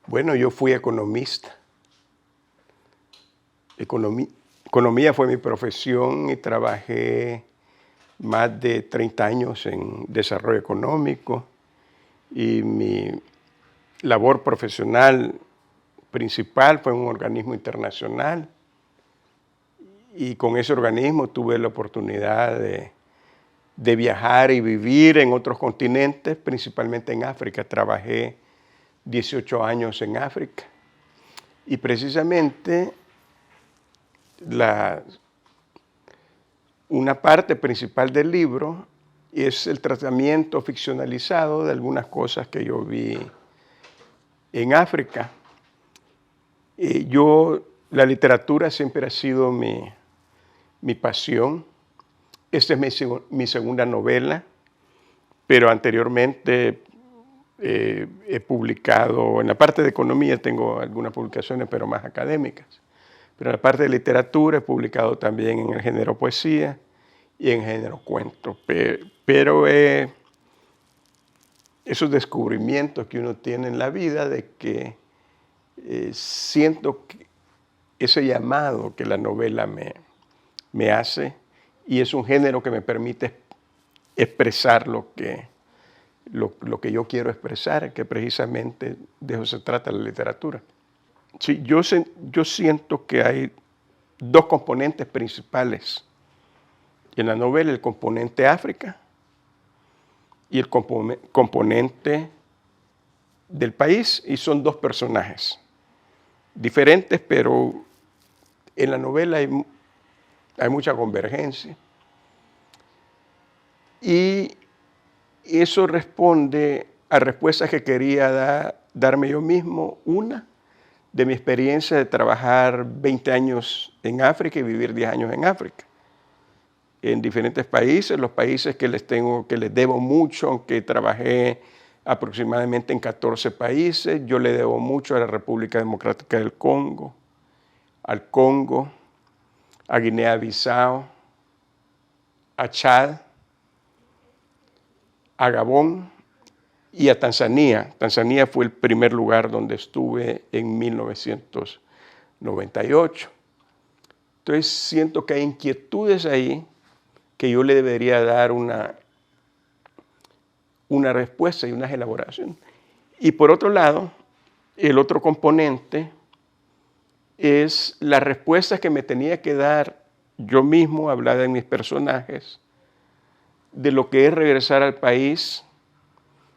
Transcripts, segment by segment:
Bueno, yo fui economista. Economía fue mi profesión y trabajé más de 30 años en desarrollo económico y mi labor profesional principal fue en un organismo internacional y con ese organismo tuve la oportunidad de viajar y vivir en otros continentes, principalmente en África. Trabajé 18 años en África y precisamente una parte principal del libro es el tratamiento ficcionalizado de algunas cosas que yo vi en África. La literatura siempre ha sido mi pasión. Esta es mi segunda novela, pero anteriormente he publicado, en la parte de economía tengo algunas publicaciones, pero más académicas. Pero en la parte de literatura he publicado también en el género poesía y en el género cuento. Pero esos descubrimientos que uno tiene en la vida de que siento que ese llamado que la novela me hace, y es un género que me permite expresar lo que yo quiero expresar, que precisamente de eso se trata la literatura. Sí, yo siento que hay dos componentes principales en la novela: el componente África y el componente del país, y son dos personajes diferentes, pero en la novela hay mucha convergencia. Y eso responde a respuestas que quería darme yo mismo. Una, de mi experiencia de trabajar 20 años en África y vivir 10 años en África, en diferentes países, los países que les debo mucho, aunque trabajé aproximadamente en 14 países. Yo le debo mucho a la República Democrática del Congo, al Congo, a Guinea-Bissau, a Chad, a Gabón y a Tanzania. Tanzania fue el primer lugar donde estuve en 1998. Entonces siento que hay inquietudes ahí que yo le debería dar una respuesta y una elaboración. Y por otro lado, el otro componente es las respuestas que me tenía que dar yo mismo, hablada en mis personajes, de lo que es regresar al país.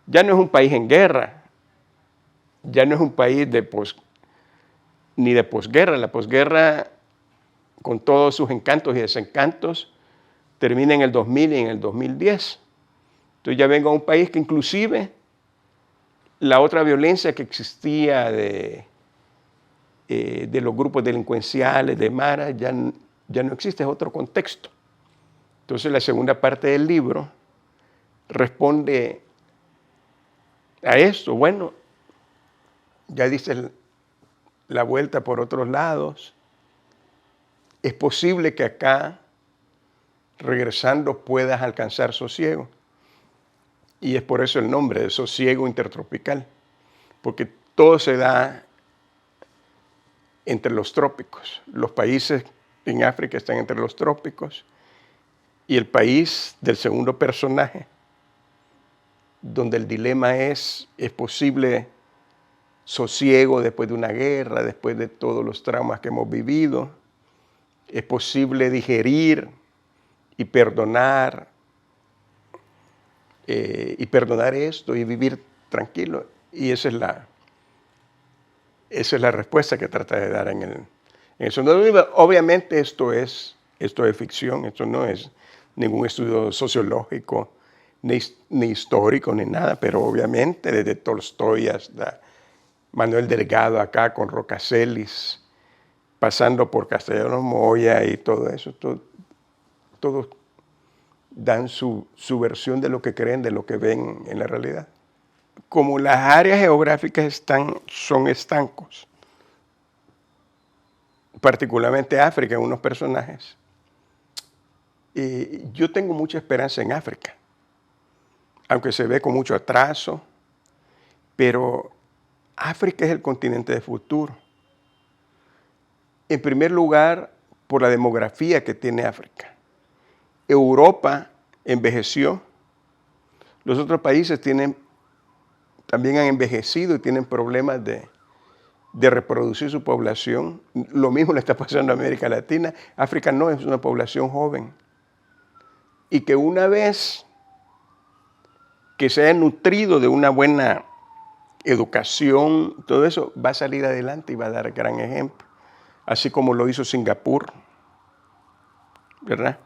Ya no es un país en guerra, ya no es un país ni de posguerra. La posguerra, con todos sus encantos y desencantos, termina en el 2000 y en el 2010. Entonces ya vengo a un país que inclusive la otra violencia que existía de los grupos delincuenciales, de Mara, ya no existe, es otro contexto. Entonces la segunda parte del libro responde a esto. Bueno, ya diste la vuelta por otros lados. Es posible que acá, regresando, puedas alcanzar sosiego. Y es por eso el nombre de sosiego intertropical, porque todo se da entre los trópicos. Los países en África están entre los trópicos, y el país del segundo personaje, donde el dilema es posible sosiego después de una guerra, después de todos los traumas que hemos vivido, es posible digerir y perdonar esto y vivir tranquilo. Y esa es la respuesta que trata de dar en el segundo libro. Obviamente esto es ficción, esto no es ningún estudio sociológico, ni histórico, ni nada, pero obviamente desde Tolstoy hasta Manuel Delgado acá con Rocaselis, pasando por Castellanos Moya y todo eso, todos dan su versión de lo que creen, de lo que ven en la realidad. Como las áreas geográficas son estancos, particularmente África, en unos personajes, yo tengo mucha esperanza en África, aunque se ve con mucho atraso, pero África es el continente de futuro. En primer lugar, por la demografía que tiene África. Europa envejeció. Los otros países también han envejecido y tienen problemas de reproducir su población. Lo mismo le está pasando a América Latina. África no es una población joven. Y que una vez que se haya nutrido de una buena educación, todo eso va a salir adelante y va a dar gran ejemplo. Así como lo hizo Singapur, ¿verdad?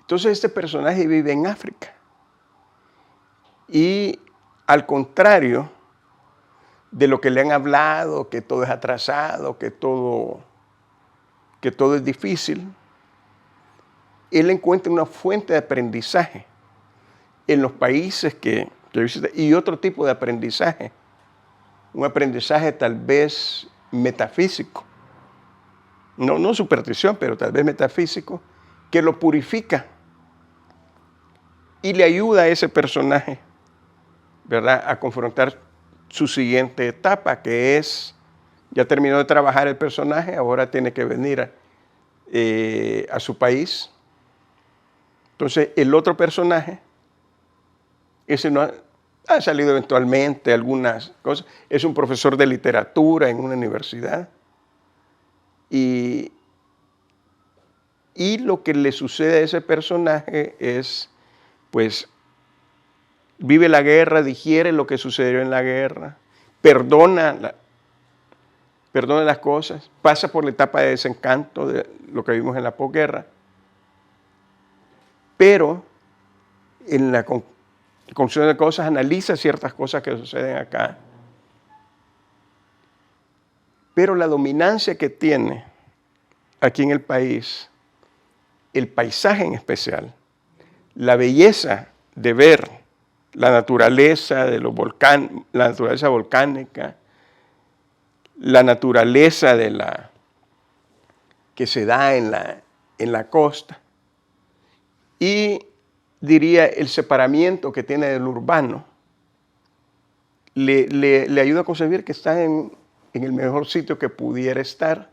Entonces este personaje vive en África. Y al contrario de lo que le han hablado, que todo es atrasado, que todo es difícil, él encuentra una fuente de aprendizaje en los países que visita y otro tipo de aprendizaje, un aprendizaje tal vez metafísico, no superstición, pero tal vez metafísico, que lo purifica y le ayuda a ese personaje, ¿verdad?, a confrontar su siguiente etapa, que es, ya terminó de trabajar el personaje, ahora tiene que venir a su país. Entonces, el otro personaje, ese no ha salido eventualmente algunas cosas, es un profesor de literatura en una universidad. Y lo que le sucede a ese personaje es, pues, vive la guerra, digiere lo que sucedió en la guerra, perdona las cosas, pasa por la etapa de desencanto de lo que vimos en la posguerra, pero en la conclusión de cosas analiza ciertas cosas que suceden acá. Pero la dominancia que tiene aquí en el país, el paisaje en especial, la belleza de ver la naturaleza de los volcanes, la naturaleza volcánica, la naturaleza que se da en la costa, y diría el separamiento que tiene del urbano, le ayuda a concebir que está en el mejor sitio que pudiera estar.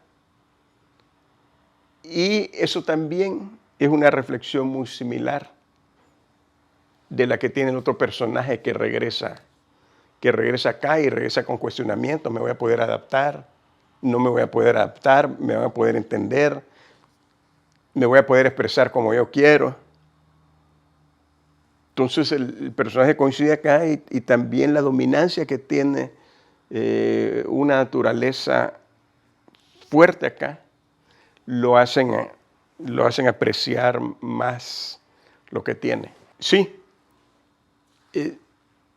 Y eso también es una reflexión muy similar de la que tiene el otro personaje que regresa acá y regresa con cuestionamientos. ¿Me voy a poder adaptar? ¿No me voy a poder adaptar? ¿Me van a poder entender? ¿Me voy a poder expresar como yo quiero? Entonces el personaje coincide acá y también la dominancia que tiene una naturaleza fuerte acá lo hacen apreciar más lo que tiene. Sí,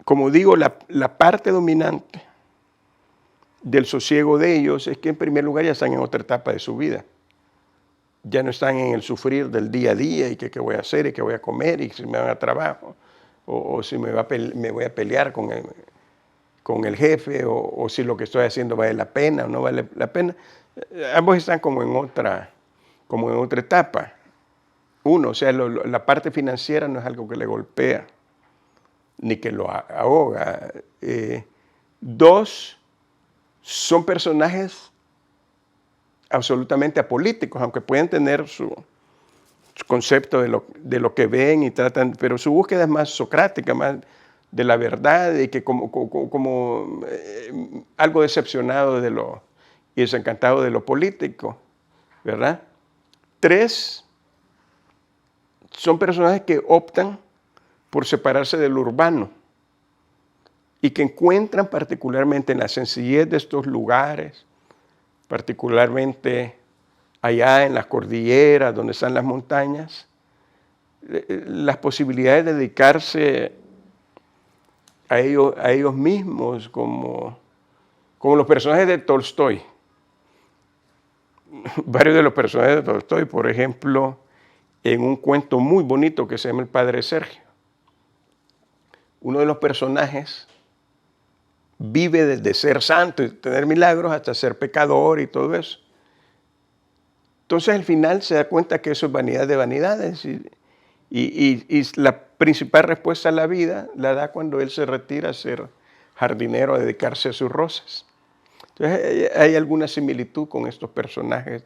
como digo, la parte dominante del sosiego de ellos es que en primer lugar ya están en otra etapa de su vida. Ya no están en el sufrir del día a día y que qué voy a hacer y qué voy a comer y si me van a trabajo o si me voy a pelear con el jefe o si lo que estoy haciendo vale la pena o no vale la pena. Ambos están como en otra etapa. Uno, o sea, la parte financiera no es algo que le golpea ni que lo ahoga. Dos, son personajes absolutamente apolíticos, aunque pueden tener su concepto de lo que ven y tratan, pero su búsqueda es más socrática, más de la verdad y que como algo decepcionado y desencantado de lo político, ¿verdad? Tres, son personajes que optan por separarse del urbano y que encuentran particularmente en la sencillez de estos lugares, particularmente allá en las cordilleras, donde están las montañas, las posibilidades de dedicarse a ellos mismos, como los personajes de Tolstoy. Varios de los personajes de Tolstoy, por ejemplo, en un cuento muy bonito que se llama El Padre Sergio. Uno de los personajes vive desde ser santo y tener milagros hasta ser pecador y todo eso. Entonces al final se da cuenta que eso es vanidad de vanidades y la principal respuesta a la vida la da cuando él se retira a ser jardinero a dedicarse a sus rosas. Entonces hay alguna similitud con estos personajes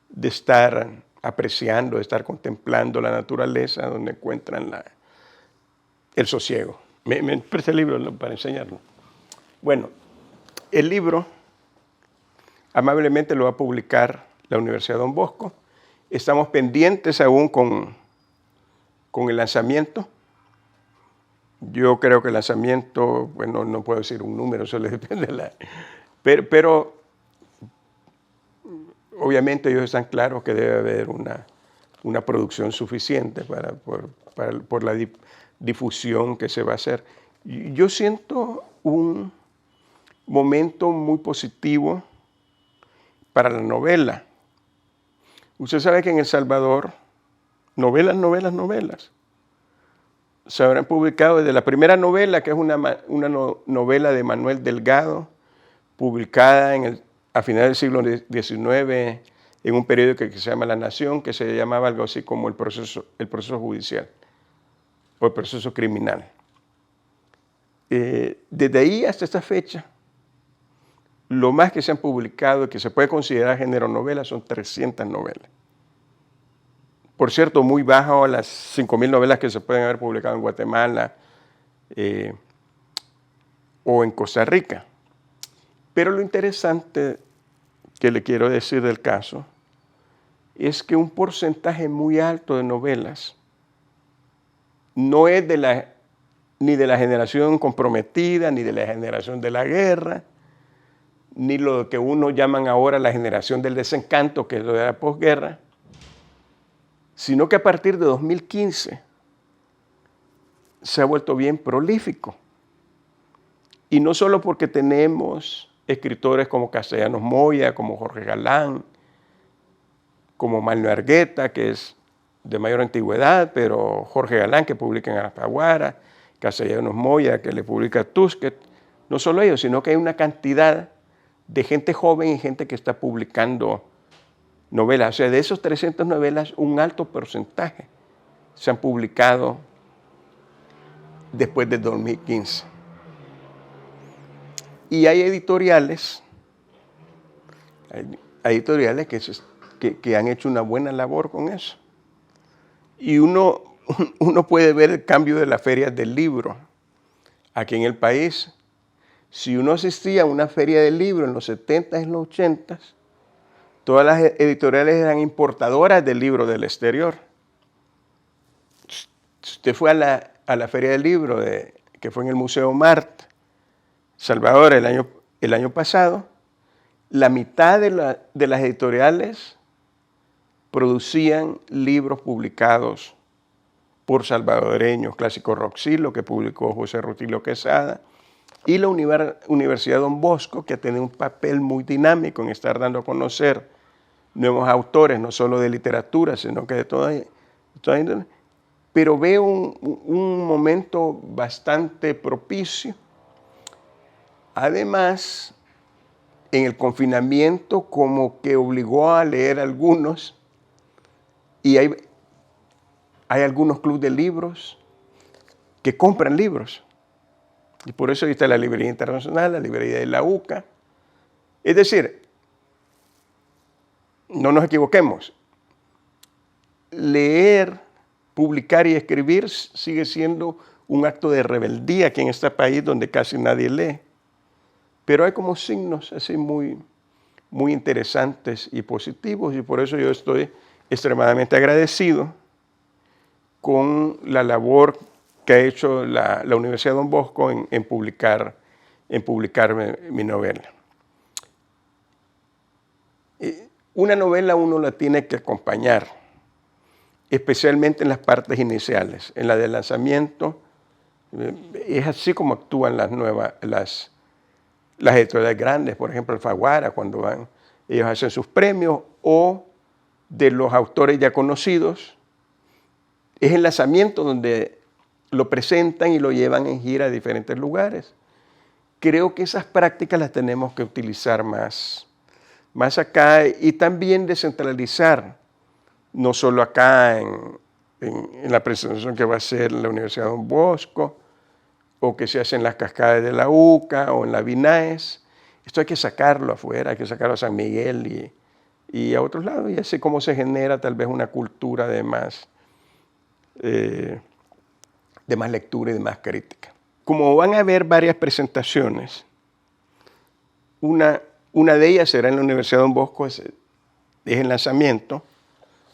de estar apreciando, de estar contemplando la naturaleza donde encuentran el sosiego. Me presta el libro para enseñarlo. Bueno, el libro amablemente lo va a publicar la Universidad Don Bosco. Estamos pendientes aún con el lanzamiento. Yo creo que el lanzamiento, bueno, no puedo decir un número, eso le depende de la... Pero obviamente ellos están claros que debe haber una producción suficiente por la difusión que se va a hacer. Yo siento un momento muy positivo para la novela. Usted sabe que en El Salvador, novelas, se habrán publicado desde la primera novela, que es una novela de Manuel Delgado, publicada a finales del siglo XIX en un periódico que se llama La Nación, que se llamaba algo así como el proceso judicial o el proceso criminal. Desde ahí hasta esta fecha, lo más que se han publicado y que se puede considerar género novela son 300 novelas. Por cierto, muy bajo a las 5.000 novelas que se pueden haber publicado en Guatemala o en Costa Rica. Pero lo interesante que le quiero decir del caso es que un porcentaje muy alto de novelas no es ni de la generación comprometida, ni de la generación de la guerra, ni lo que uno llaman ahora la generación del desencanto, que es lo de la posguerra, sino que a partir de 2015 se ha vuelto bien prolífico. Y no solo porque tenemos escritores como Castellanos Moya, como Jorge Galán, como Manuel Argueta, que es de mayor antigüedad, pero Jorge Galán, que publica en Alfaguara, Castellanos Moya, que le publica a Tusquets. No solo ellos, sino que hay una cantidad de gente joven y gente que está publicando novelas. O sea, de esos 300 novelas, un alto porcentaje se han publicado después de 2015. Y hay editoriales que han hecho una buena labor con eso. Y uno puede ver el cambio de las ferias del libro aquí en el país. Si uno asistía a una feria del libro en los 70s y los 80s, todas las editoriales eran importadoras del libro del exterior. Si usted fue a la feria del libro que fue en el Museo Mart, Salvador, el año pasado, la mitad de las editoriales producían libros publicados por salvadoreños, Clásico Roxilo, que publicó José Rutilio Quesada, y la Universidad Don Bosco, que ha tenido un papel muy dinámico en estar dando a conocer nuevos autores, no solo de literatura, sino que de toda índole. Pero veo un momento bastante propicio. Además, en el confinamiento como que obligó a leer algunos, y hay algunos clubes de libros que compran libros. Y por eso ahí está la Librería Internacional, la Librería de la UCA. Es decir, no nos equivoquemos, leer, publicar y escribir sigue siendo un acto de rebeldía aquí en este país donde casi nadie lee. Pero hay como signos así muy, muy interesantes y positivos, y por eso yo estoy extremadamente agradecido con la labor que ha hecho la Universidad Don Bosco en publicar mi novela. Una novela uno la tiene que acompañar, especialmente en las partes iniciales. En la del lanzamiento, es así como actúan las editoriales grandes, por ejemplo, Alfaguara, cuando ellos hacen sus premios, o de los autores ya conocidos. Es el lanzamiento donde lo presentan y lo llevan en gira a diferentes lugares. Creo que esas prácticas las tenemos que utilizar más acá, y también descentralizar, no solo acá en la presentación que va a hacer la Universidad Don Bosco, o que se hace en las cascadas de la UCA o en la Vinaes. Esto hay que sacarlo afuera, hay que sacarlo a San Miguel y a otros lados, y así como se genera tal vez una cultura de más lectura y de más crítica. Como van a haber varias presentaciones, una de ellas será en la Universidad Don Bosco, es el lanzamiento,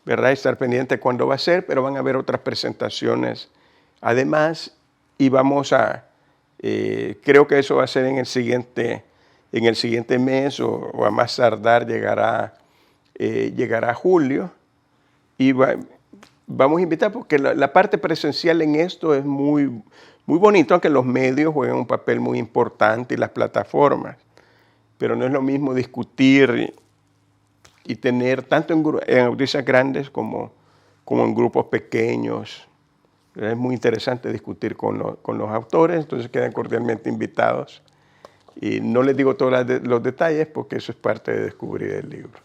¿verdad? Estar pendiente de cuándo va a ser, pero van a haber otras presentaciones además, y vamos a, creo que eso va a ser en el siguiente mes o a más tardar llegará julio, y vamos a invitar porque la parte presencial en esto es muy, muy bonito, aunque los medios juegan un papel muy importante y las plataformas, pero no es lo mismo discutir y tener tanto en audiencias grandes como en grupos pequeños. Es muy interesante discutir con los autores, entonces quedan cordialmente invitados. Y no les digo todos los detalles porque eso es parte de descubrir el libro.